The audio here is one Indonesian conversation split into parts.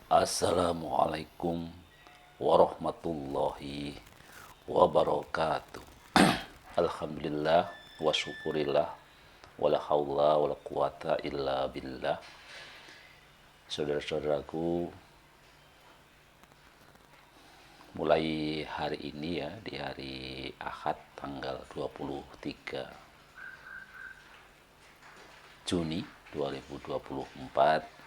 Assalamualaikum warahmatullahi wabarakatuh. Alhamdulillah wa syukurillah wala haula wala quwata illa billah. Saudara-saudaraku, mulai hari ini ya, di hari Ahad tanggal 23 Juni 2024,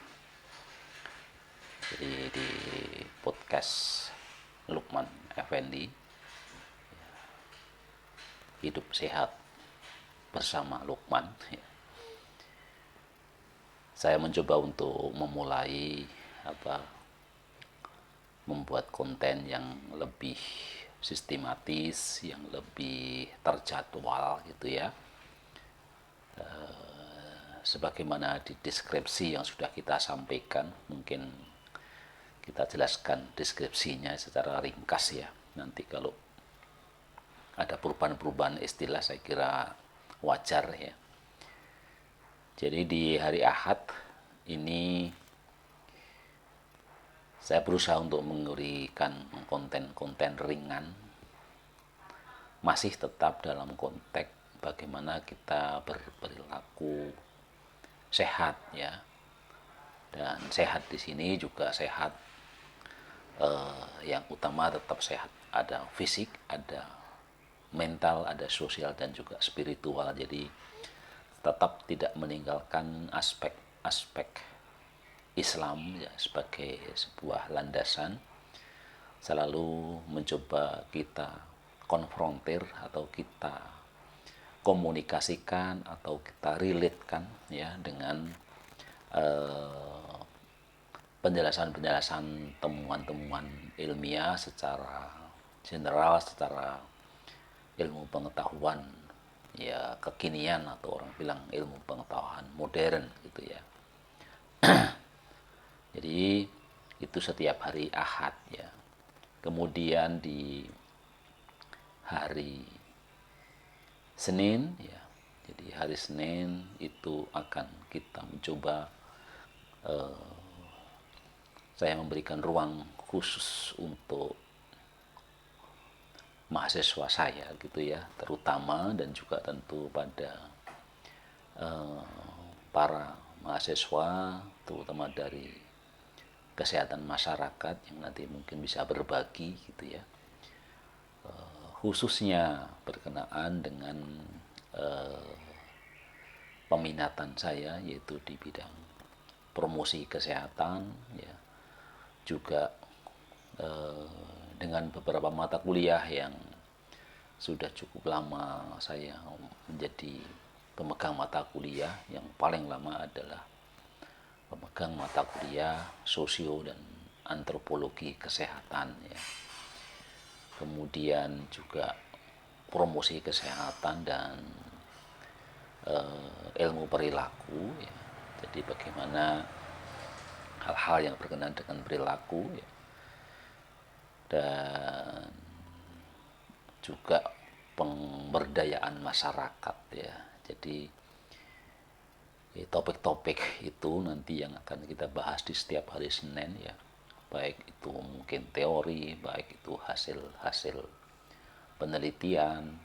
jadi di podcast Lukman Effendi, hidup sehat bersama Lukman, saya mencoba untuk memulai membuat konten yang lebih sistematis, yang lebih terjadwal gitu ya. Sebagaimana di deskripsi yang sudah kita sampaikan, mungkin kita jelaskan deskripsinya secara ringkas ya. Nanti kalau ada perubahan-perubahan istilah saya kira wajar ya. Jadi di hari Ahad ini saya berusaha untuk memberikan konten-konten ringan, masih tetap dalam konteks bagaimana kita berperilaku sehat ya. Dan sehat di sini juga sehat yang utama tetap sehat, ada fisik, ada mental, ada sosial dan juga spiritual. Jadi tetap tidak meninggalkan aspek-aspek Islam ya, sebagai sebuah landasan. Selalu mencoba kita konfrontir atau kita komunikasikan atau kita relatekan ya dengan penjelasan-penjelasan temuan-temuan ilmiah secara general, secara ilmu pengetahuan ya kekinian, atau orang bilang ilmu pengetahuan modern gitu ya. Jadi itu setiap hari Ahad ya. Kemudian di hari Senin ya. Jadi hari Senin itu akan kita mencoba saya memberikan ruang khusus untuk mahasiswa saya gitu ya, terutama dan juga tentu pada para mahasiswa terutama dari kesehatan masyarakat yang nanti mungkin bisa berbagi gitu ya, khususnya berkenaan dengan peminatan saya yaitu di bidang promosi kesehatan ya, juga dengan beberapa mata kuliah yang sudah cukup lama saya menjadi pemegang mata kuliah. Yang paling lama adalah pemegang mata kuliah sosio dan antropologi kesehatan ya. Kemudian juga promosi kesehatan dan ilmu perilaku ya. Jadi bagaimana hal-hal yang berkenaan dengan perilaku ya, dan juga pemberdayaan masyarakat ya. Jadi topik-topik itu nanti yang akan kita bahas di setiap hari Senin ya, baik itu mungkin teori, baik itu hasil-hasil penelitian,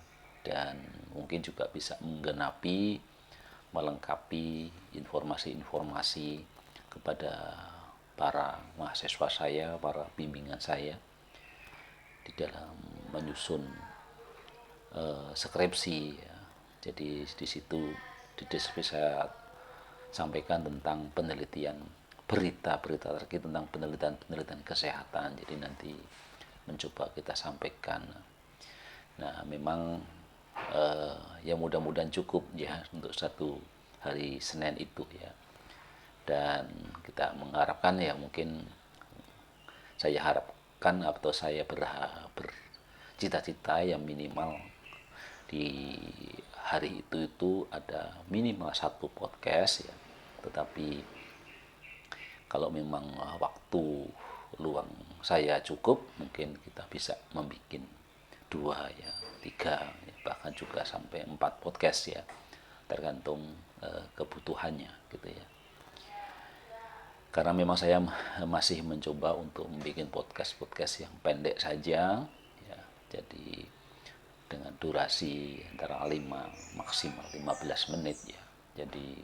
dan mungkin juga bisa menggenapi, melengkapi informasi-informasi kepada para mahasiswa saya, para bimbingan saya di dalam menyusun skripsi ya. Jadi di situ di deskripsi saya sampaikan tentang penelitian, berita-berita terkait tentang penelitian kesehatan. Jadi nanti mencoba kita sampaikan. Nah memang ya mudah-mudahan cukup ya untuk satu hari Senin itu ya. Dan kita mengharapkan ya, mungkin saya harapkan atau saya bercita-cita yang minimal di hari itu ada minimal satu podcast ya. Tetapi kalau memang waktu luang saya cukup, mungkin kita bisa membuat 2 ya, 3 ya, bahkan juga sampai 4 podcast ya, tergantung kebutuhannya gitu ya. karena memang saya masih mencoba untuk membuat podcast yang pendek saja ya, jadi dengan durasi antara 5 maksimal 15 menit ya, jadi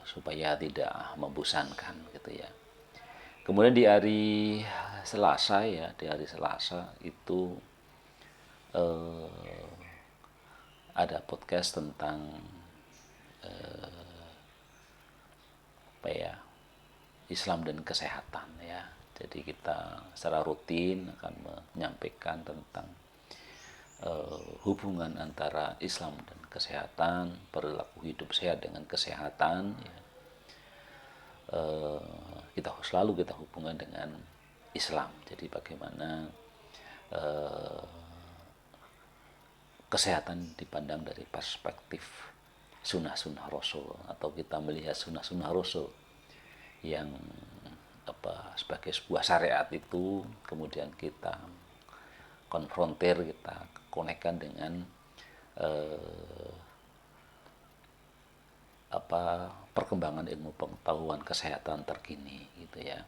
supaya tidak membosankan gitu ya. Kemudian di hari Selasa ya, di hari Selasa itu ada podcast tentang apa ya, Islam dan kesehatan ya. Jadi kita secara rutin akan menyampaikan tentang hubungan antara Islam dan kesehatan, perilaku hidup sehat dengan kesehatan ya. Kita selalu kita hubungan dengan Islam. Jadi bagaimana kesehatan dipandang dari perspektif sunnah-sunnah Rasul, atau kita melihat sunnah-sunnah Rasul yang sebagai sebuah syariat itu, kemudian kita konfrontir, kita konekkan dengan perkembangan ilmu pengetahuan kesehatan terkini gitu ya.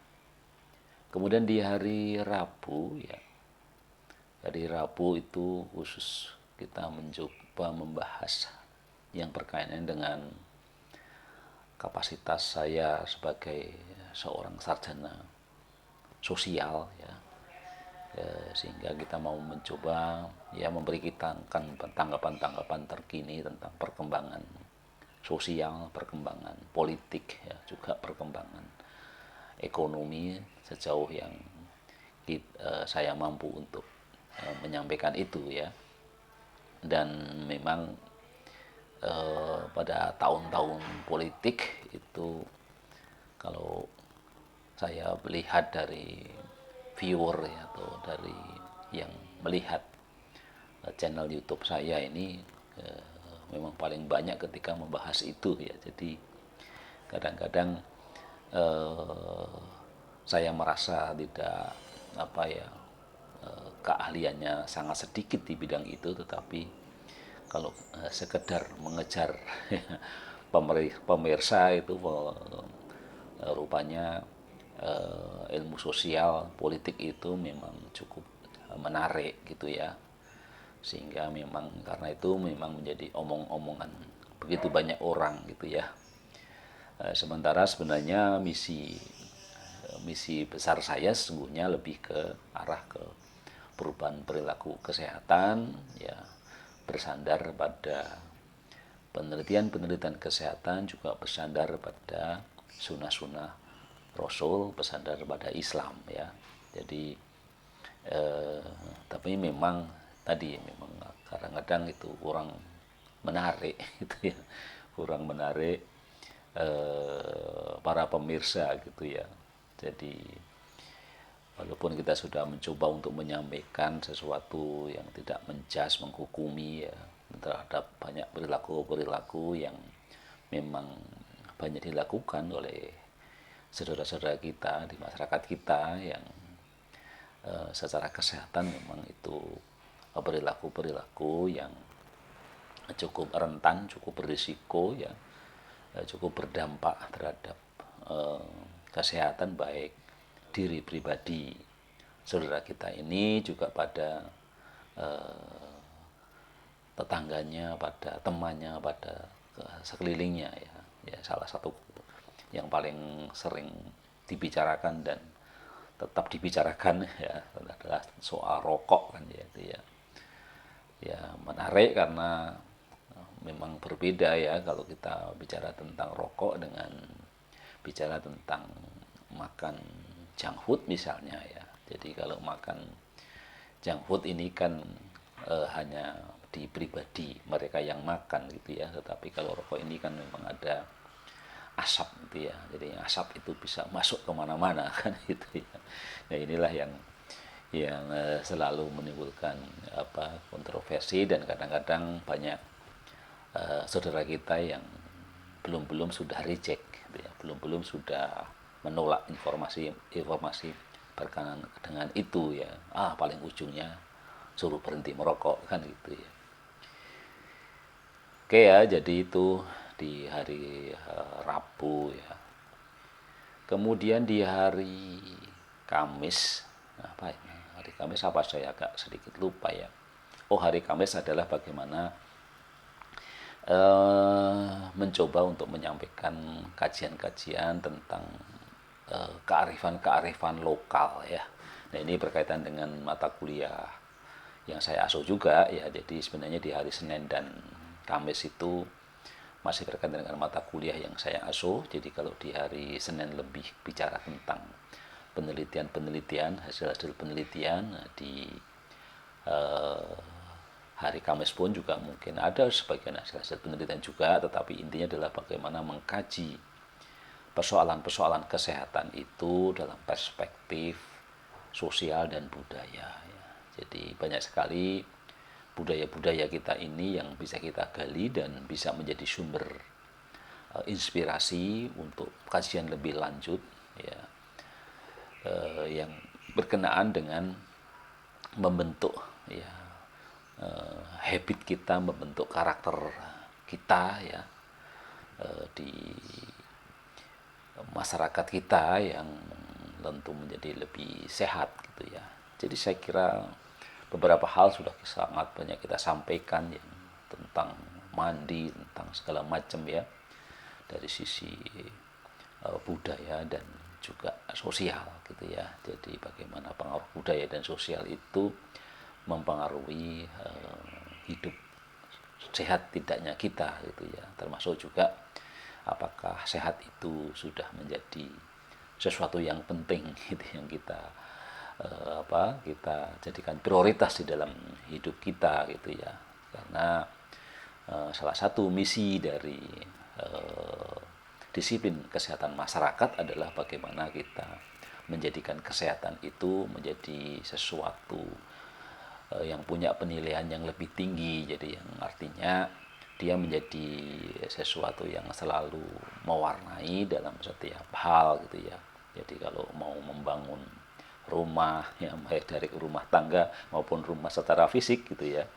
Kemudian di hari Rabu ya, hari Rabu itu khusus kita mencoba membahas yang berkaitan dengan kapasitas saya sebagai seorang sarjana sosial ya, sehingga kita mau mencoba ya memberi kita tanggapan-tanggapan terkini tentang perkembangan sosial, perkembangan politik ya, juga perkembangan ekonomi sejauh yang saya mampu untuk menyampaikan itu ya. Dan memang pada tahun-tahun politik itu, kalau saya melihat dari viewer ya, atau dari yang melihat channel YouTube saya ini, memang paling banyak ketika membahas itu ya. Jadi kadang-kadang saya merasa tidak keahliannya sangat sedikit di bidang itu, tetapi kalau sekedar mengejar pemirsa itu rupanya ilmu sosial politik itu memang cukup menarik gitu ya, sehingga memang karena itu memang menjadi omong-omongan begitu banyak orang gitu ya. Sementara sebenarnya misi besar saya sesungguhnya lebih ke arah ke perubahan perilaku kesehatan ya, bersandar pada penelitian-penelitian kesehatan, juga bersandar pada sunnah-sunnah Rasul, bersandar pada Islam ya. Jadi tapi memang tadi memang kadang-kadang itu kurang menarik gitu ya, kurang menarik para pemirsa gitu ya. Jadi walaupun kita sudah mencoba untuk menyampaikan sesuatu yang tidak menjas, menghukumi ya, terhadap banyak perilaku-perilaku yang memang banyak dilakukan oleh saudara-saudara kita di masyarakat kita yang secara kesehatan memang itu perilaku-perilaku yang cukup rentan, cukup berisiko ya, cukup berdampak terhadap kesehatan baik diri pribadi saudara kita ini, juga pada tetangganya, pada temannya, pada sekelilingnya ya. Ya, salah satu yang paling sering dibicarakan dan tetap dibicarakan ya adalah soal rokok kan ya, itu ya. Ya menarik karena memang berbeda ya kalau kita bicara tentang rokok dengan bicara tentang makan junk food misalnya ya. Jadi kalau makan junk food ini kan hanya di pribadi mereka yang makan gitu ya, tetapi kalau rokok ini kan memang ada asap gitu ya, jadi asap itu bisa masuk kemana-mana kan gitu ya. Nah inilah yang selalu menimbulkan kontroversi, dan kadang-kadang banyak saudara kita yang belum sudah reject gitu ya, belum sudah menolak informasi berkenaan dengan itu ya, paling ujungnya suruh berhenti merokok kan gitu ya. Oke ya, jadi itu di hari Rabu ya. Kemudian di hari Kamis, apa ini? Hari Kamis apa, saya agak sedikit lupa ya. Oh, hari Kamis adalah bagaimana mencoba untuk menyampaikan kajian-kajian tentang kearifan-kearifan lokal ya. Nah, ini berkaitan dengan mata kuliah yang saya asuh juga ya. Jadi sebenarnya di hari Senin dan Kamis itu masih berkaitan dengan mata kuliah yang saya asuh. Jadi kalau di hari Senin lebih bicara tentang penelitian-penelitian, hasil-hasil penelitian, di eh, hari Kamis pun juga mungkin ada sebagian hasil-hasil penelitian juga, tetapi intinya adalah bagaimana mengkaji persoalan-persoalan kesehatan itu dalam perspektif sosial dan budaya. Ya. Jadi banyak sekali budaya-budaya kita ini yang bisa kita gali dan bisa menjadi sumber inspirasi untuk kajian lebih lanjut ya, yang berkenaan dengan membentuk ya, habit kita, membentuk karakter kita ya, di masyarakat kita yang tentu menjadi lebih sehat gitu ya. Jadi saya kira beberapa hal sudah sangat banyak kita sampaikan ya, tentang mandi, tentang segala macam ya, dari sisi budaya dan juga sosial gitu ya. Jadi bagaimana pengaruh budaya dan sosial itu mempengaruhi hidup sehat tidaknya kita gitu ya, termasuk juga apakah sehat itu sudah menjadi sesuatu yang penting gitu, yang kita kita jadikan prioritas di dalam hidup kita gitu ya. Karena salah satu misi dari disiplin kesehatan masyarakat adalah bagaimana kita menjadikan kesehatan itu menjadi sesuatu yang punya penilaian yang lebih tinggi. Jadi yang artinya dia menjadi sesuatu yang selalu mewarnai dalam setiap hal gitu ya. Jadi kalau mau membangun rumah ya, baik dari rumah tangga maupun rumah secara fisik gitu ya,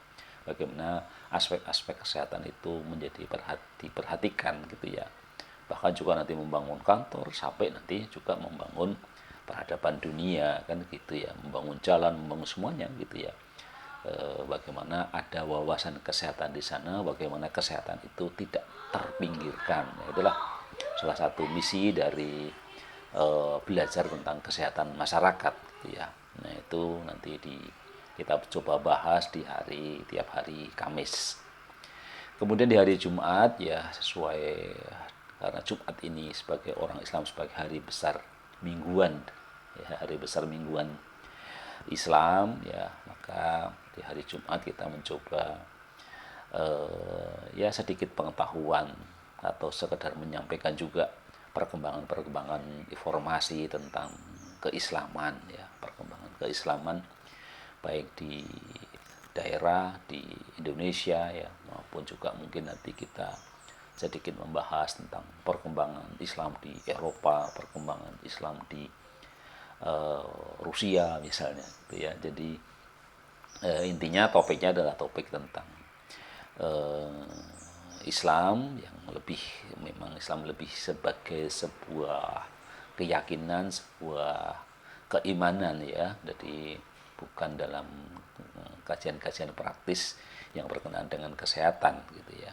bagaimana aspek-aspek kesehatan itu menjadi diperhatikan gitu ya. Bahkan juga nanti membangun kantor sampai nanti juga membangun peradaban dunia kan gitu ya, membangun jalan, membangun semuanya gitu ya. Bagaimana ada wawasan kesehatan di sana, bagaimana kesehatan itu tidak terpinggirkan. Itulah salah satu misi dari belajar tentang kesehatan masyarakat gitu ya. Nah, itu nanti kita coba bahas di tiap hari Kamis. Kemudian di hari Jumat ya, sesuai karena Jumat ini sebagai orang Islam sebagai hari besar mingguan ya, hari besar mingguan Islam ya, maka di hari Jumat kita mencoba ya sedikit pengetahuan atau sekedar menyampaikan juga perkembangan-perkembangan informasi tentang keislaman ya, perkembangan keislaman baik di daerah di Indonesia ya, maupun juga mungkin nanti kita sedikit membahas tentang perkembangan Islam di Eropa, perkembangan Islam di Rusia misalnya gitu ya. Jadi intinya topiknya adalah topik tentang Islam yang lebih, memang Islam lebih sebagai sebuah keyakinan, sebuah keimanan ya. Jadi bukan dalam kajian-kajian praktis yang berkenaan dengan kesehatan gitu ya.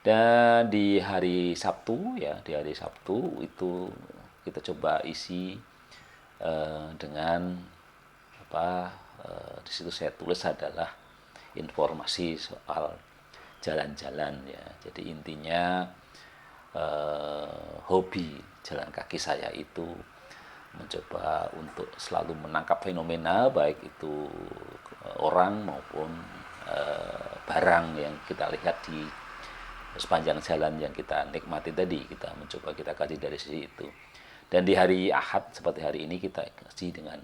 Dan di hari Sabtu ya, di hari Sabtu itu kita coba isi dengan di situ saya tulis adalah informasi soal jalan-jalan ya. Jadi intinya hobi jalan kaki saya itu mencoba untuk selalu menangkap fenomena baik itu orang maupun barang yang kita lihat di sepanjang jalan yang kita nikmati tadi, kita mencoba kita kaji dari sisi itu. Dan di hari Ahad seperti hari ini kita kaji dengan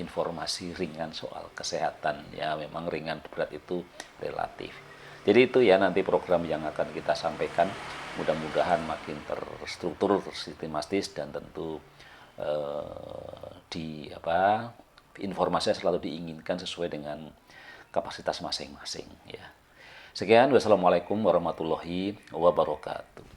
informasi ringan soal kesehatan ya, memang ringan berat itu relatif. Jadi itu ya nanti program yang akan kita sampaikan, mudah-mudahan makin terstruktur, tersistematis dan tentu informasinya selalu diinginkan sesuai dengan kapasitas masing-masing ya. Sekian, wassalamualaikum warahmatullahi wabarakatuh.